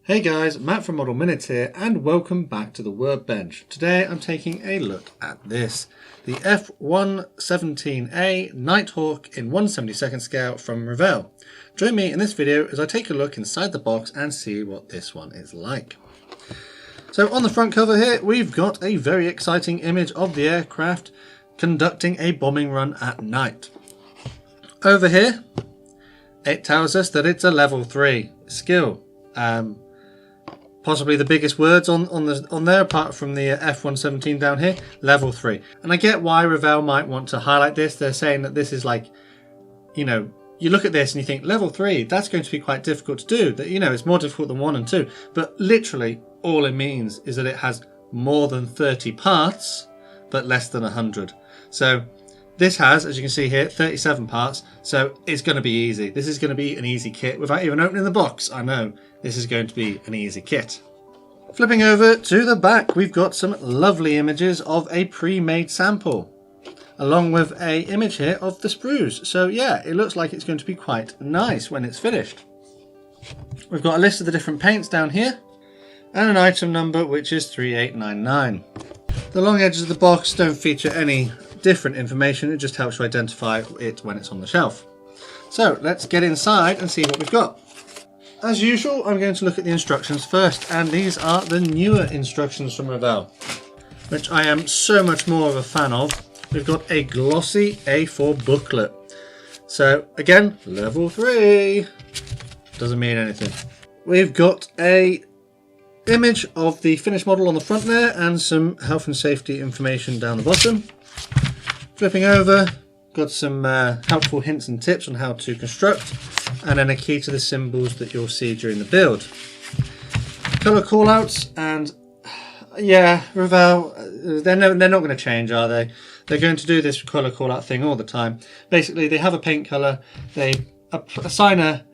Hey guys, Matt from Model Minutes here and welcome back to the workbench. Today I'm taking a look at this, the F-117A Nighthawk in 1/72nd scale from Revell. Join me in this video as I take a look inside the box and see what this one is like. So on the front cover here we've got a very exciting image of the aircraft conducting a bombing run at night. Over here it tells us that it's a level 3 skill. Possibly the biggest words on there, apart from the F-117 down here, level 3. And I get why Revell might want to highlight this. They're saying that this is like, you know, you look at this and you think level 3, that's going to be quite difficult to do. That, you know, it's more difficult than 1 and 2. But literally all it means is that it has more than 30 parts, but less than 100. So this has, as you can see here, 37 parts, so it's going to be easy. This is going to be an easy kit without even opening the box. I know this is going to be an easy kit. Flipping over to the back, we've got some lovely images of a pre-made sample, along with an image here of the sprues. So yeah, it looks like it's going to be quite nice when it's finished. We've got a list of the different paints down here, and an item number which is 3899. The long edges of the box don't feature any different information, it just helps to identify it when it's on the shelf. So let's get inside and see what we've got. As usual, I'm going to look at the instructions first, and these are the newer instructions from Revell, which I am so much more of a fan of. We've got a glossy A4 booklet. So again, level 3 doesn't mean anything. We've got a image of the finished model on the front there and some health and safety information down the bottom. Flipping over, got some helpful hints and tips on how to construct, and then a key to the symbols that you'll see during the build. Colour callouts, and yeah, Revell, they're not going to change, are they? They're going to do this colour callout thing all the time. Basically, they have a paint colour, they assign a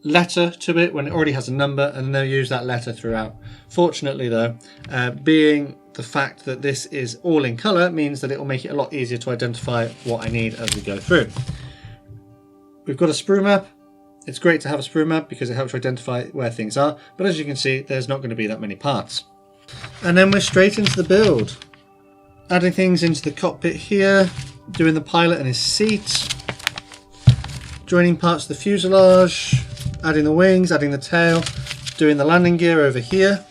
letter to it when it already has a number, and then they'll use that letter throughout. Fortunately though, being the fact that this is all in colour means that it will make it a lot easier to identify what I need as we go through. We've got a sprue map. It's great to have a sprue map because it helps to identify where things are, but as you can see there's not going to be that many parts. And then we're straight into the build. Adding things into the cockpit here, doing the pilot and his seat, joining parts of the fuselage, adding the wings, adding the tail, doing the landing gear over here.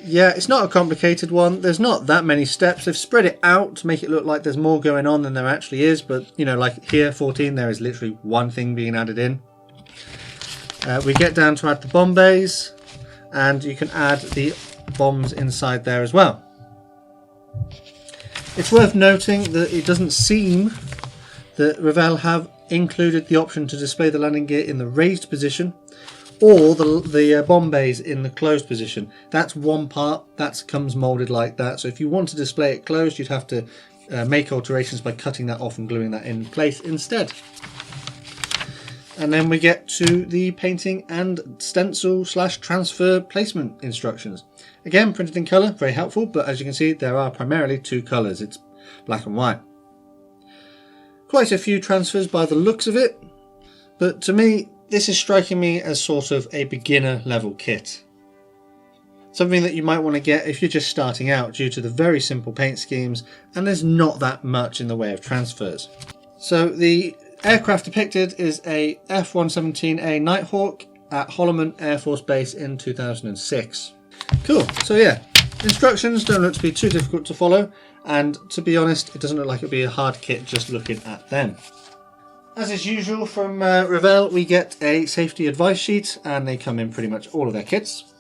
Yeah, it's not a complicated one. There's not that many steps. They've spread it out to make it look like there's more going on than there actually is. But, you know, like here, 14, there is literally one thing being added in. We get down to add the bomb bays, and you can add the bombs inside there as well. It's worth noting that it doesn't seem that Revell have included the option to display the landing gear in the raised position, or the bomb bays in the closed position. That's one part that comes molded like that. So if you want to display it closed, you'd have to make alterations by cutting that off and gluing that in place instead. And then we get to the painting and stencil / transfer placement instructions. Again, printed in colour, very helpful, but as you can see there are primarily two colours. It's black and white. Quite a few transfers by the looks of it, but to me this is striking me as sort of a beginner level kit. Something that you might want to get if you're just starting out due to the very simple paint schemes, and there's not that much in the way of transfers. So the aircraft depicted is a F-117A Nighthawk at Holloman Air Force Base in 2006. Cool, so yeah, instructions don't look to be too difficult to follow, and to be honest it doesn't look like it'll be a hard kit just looking at them. As is usual from Revell, we get a safety advice sheet, and they come in pretty much all of their kits.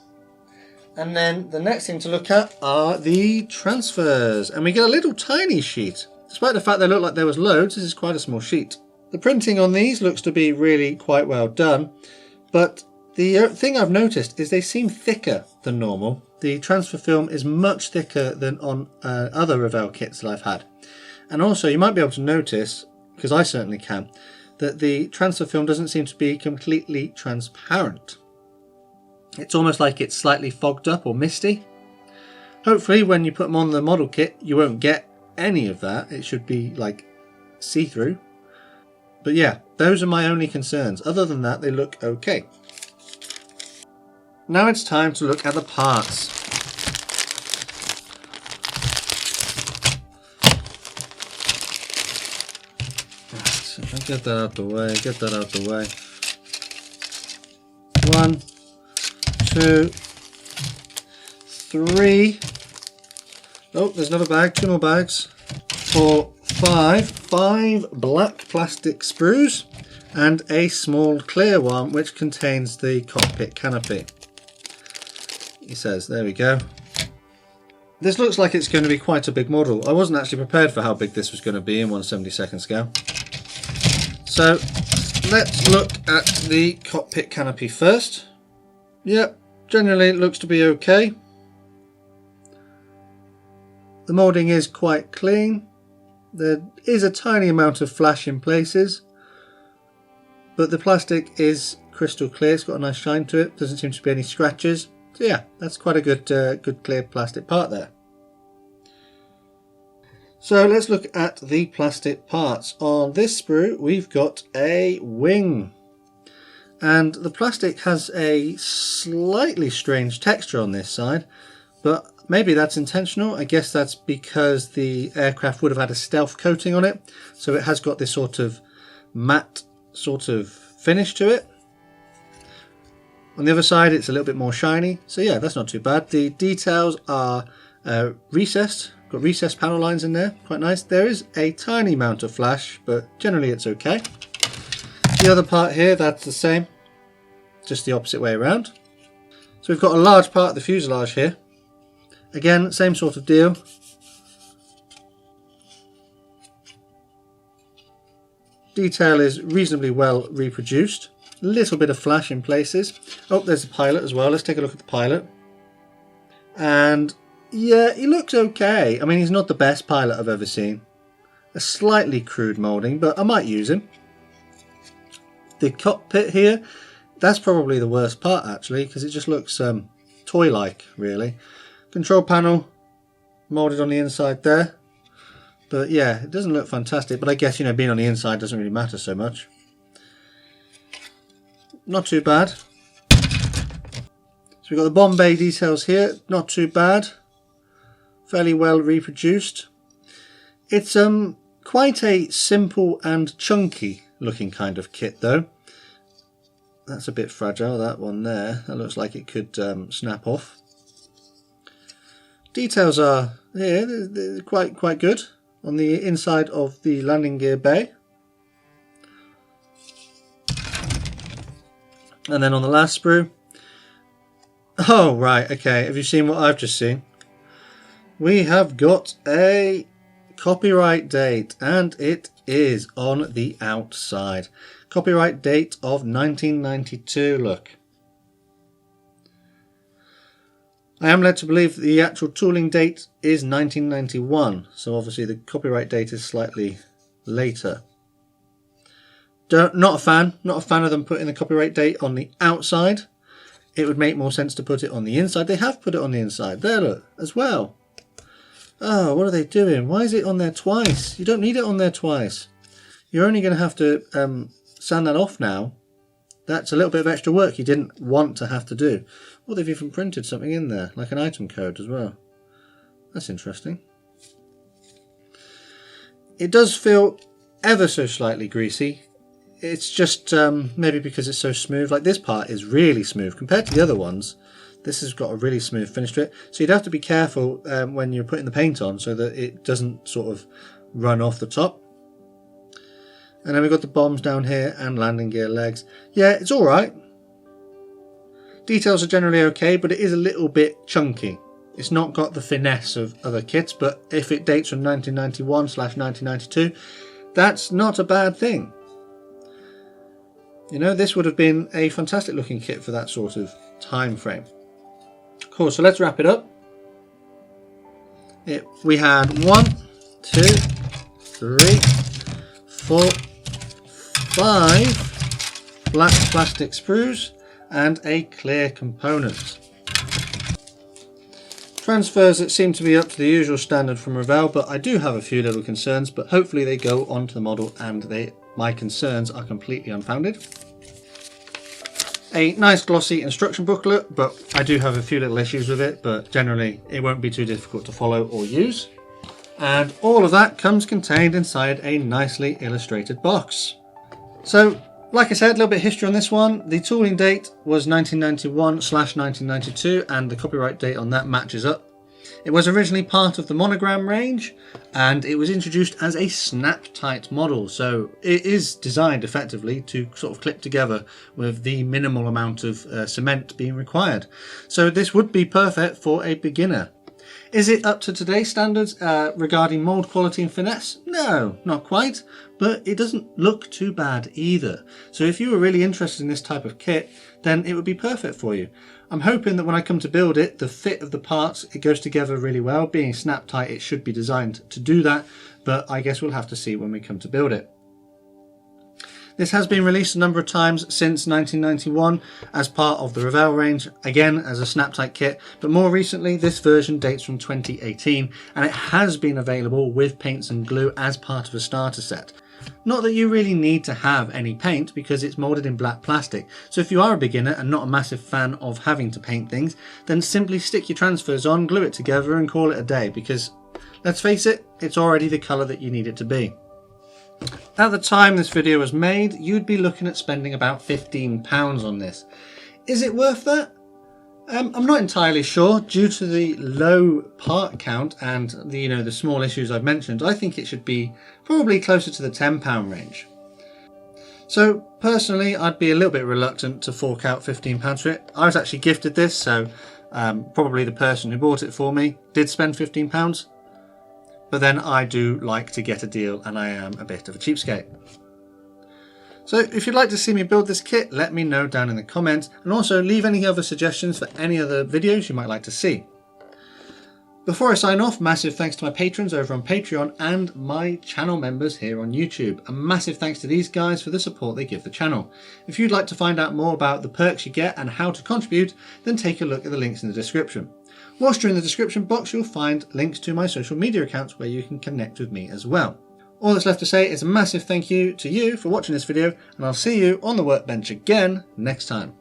And then the next thing to look at are the transfers, and we get a little tiny sheet. Despite the fact they look like there was loads, this is quite a small sheet. The printing on these looks to be really quite well done, but the thing I've noticed is they seem thicker than normal. The transfer film is much thicker than on other Revell kits that I've had. And also you might be able to notice, because I certainly can, that the transfer film doesn't seem to be completely transparent. It's almost like it's slightly fogged up or misty. Hopefully when you put them on the model kit you won't get any of that. It should be like see-through. But yeah, those are my only concerns. Other than that they look okay. Now it's time to look at the parts. Right, get that out the way, get that out the way. 1, 2, 3. Oh, there's another bag, 2 more bags. 4, 5 black plastic sprues and a small clear one which contains the cockpit canopy. He says, there we go. This looks like it's going to be quite a big model. I wasn't actually prepared for how big this was going to be in 1/72 scale. So let's look at the cockpit canopy first. Yep, generally it looks to be okay. The moulding is quite clean. There is a tiny amount of flash in places, but the plastic is crystal clear. It's got a nice shine to it. Doesn't seem to be any scratches. So yeah, that's quite a good clear plastic part there. So let's look at the plastic parts. On this sprue we've got a wing, and the plastic has a slightly strange texture on this side, but maybe that's intentional. I guess that's because the aircraft would have had a stealth coating on it, so it has got this sort of matte sort of finish to it. On the other side it's a little bit more shiny, so yeah, that's not too bad. The details are recessed. Got recessed panel lines in there, quite nice. There is a tiny amount of flash, but generally it's okay. The other part here, that's the same, just the opposite way around. So we've got a large part of the fuselage here. Again, same sort of deal. Detail is reasonably well reproduced. A little bit of flash in places. Oh, there's the pilot as well. Let's take a look at the pilot. And yeah, he looks okay. I mean, he's not the best pilot I've ever seen. A slightly crude moulding, but I might use him. The cockpit here, that's probably the worst part actually, because it just looks toy-like really. Control panel moulded on the inside there. But yeah, it doesn't look fantastic, but I guess, you know, being on the inside doesn't really matter so much. Not too bad. So we've got the bomb bay details here, not too bad. Fairly well reproduced. It's quite a simple and chunky looking kind of kit though. That's a bit fragile, that one there. That looks like it could snap off. Details are here, they're quite good on the inside of the landing gear bay. And then on the last sprue. Oh right, okay, have you seen what I've just seen? We have got a copyright date, and it is on the outside. Copyright date of 1992, look. I am led to believe that the actual tooling date is 1991, so obviously the copyright date is slightly later. Not a fan of them putting the copyright date on the outside. It would make more sense to put it on the inside. They have put it on the inside, there look, as well. Oh, what are they doing? Why is it on there twice? You don't need it on there twice. You're only going to have to sand that off now. That's a little bit of extra work you didn't want to have to do. Well, they've even printed something in there, like an item code as well. That's interesting. It does feel ever so slightly greasy. It's just maybe because it's so smooth. Like this part is really smooth compared to the other ones. This has got a really smooth finish to it. So you'd have to be careful when you're putting the paint on so that it doesn't sort of run off the top. And then we've got the bombs down here and landing gear legs. Yeah, it's alright. Details are generally okay, but it is a little bit chunky. It's not got the finesse of other kits, but if it dates from 1991/1992, that's not a bad thing. You know, this would have been a fantastic looking kit for that sort of time frame. Cool, so let's wrap it up. We had 1, 2, 3, 4, 5 black plastic sprues and a clear component. Transfers that seem to be up to the usual standard from Revell, but I do have a few little concerns, but hopefully they go onto the model and my concerns are completely unfounded. A nice glossy instruction booklet, but I do have a few little issues with it, but generally it won't be too difficult to follow or use. And all of that comes contained inside a nicely illustrated box. So, like I said, a little bit of history on this one. The tooling date was 1991/1992, and the copyright date on that matches up. It was originally part of the monogram range, and it was introduced as a snap-tight model, so it is designed effectively to sort of clip together with the minimal amount of cement being required. So this would be perfect for a beginner. Is it up to today's standards regarding mould quality and finesse? No, not quite, but it doesn't look too bad either. So if you were really interested in this type of kit, then it would be perfect for you. I'm hoping that when I come to build it, the fit of the parts, it goes together really well. Being snap tight, it should be designed to do that, but I guess we'll have to see when we come to build it. This has been released a number of times since 1991 as part of the Revell range, again as a snap-tight kit, but more recently this version dates from 2018 and it has been available with paints and glue as part of a starter set. Not that you really need to have any paint because it's moulded in black plastic, so if you are a beginner and not a massive fan of having to paint things, then simply stick your transfers on, glue it together and call it a day, because let's face it, it's already the colour that you need it to be. At the time this video was made, you'd be looking at spending about £15 on this. Is it worth that? I'm not entirely sure. Due to the low part count and the small issues I've mentioned, I think it should be probably closer to the £10 range. So personally, I'd be a little bit reluctant to fork out £15 for it. I was actually gifted this, so probably the person who bought it for me did spend £15. But then I do like to get a deal and I am a bit of a cheapskate. So if you'd like to see me build this kit, let me know down in the comments, and also leave any other suggestions for any other videos you might like to see. Before I sign off, massive thanks to my patrons over on Patreon and my channel members here on YouTube. A massive thanks to these guys for the support they give the channel. If you'd like to find out more about the perks you get and how to contribute, then take a look at the links in the description. Whilst you're in the description box, you'll find links to my social media accounts where you can connect with me as well. All that's left to say is a massive thank you to you for watching this video, and I'll see you on the workbench again next time.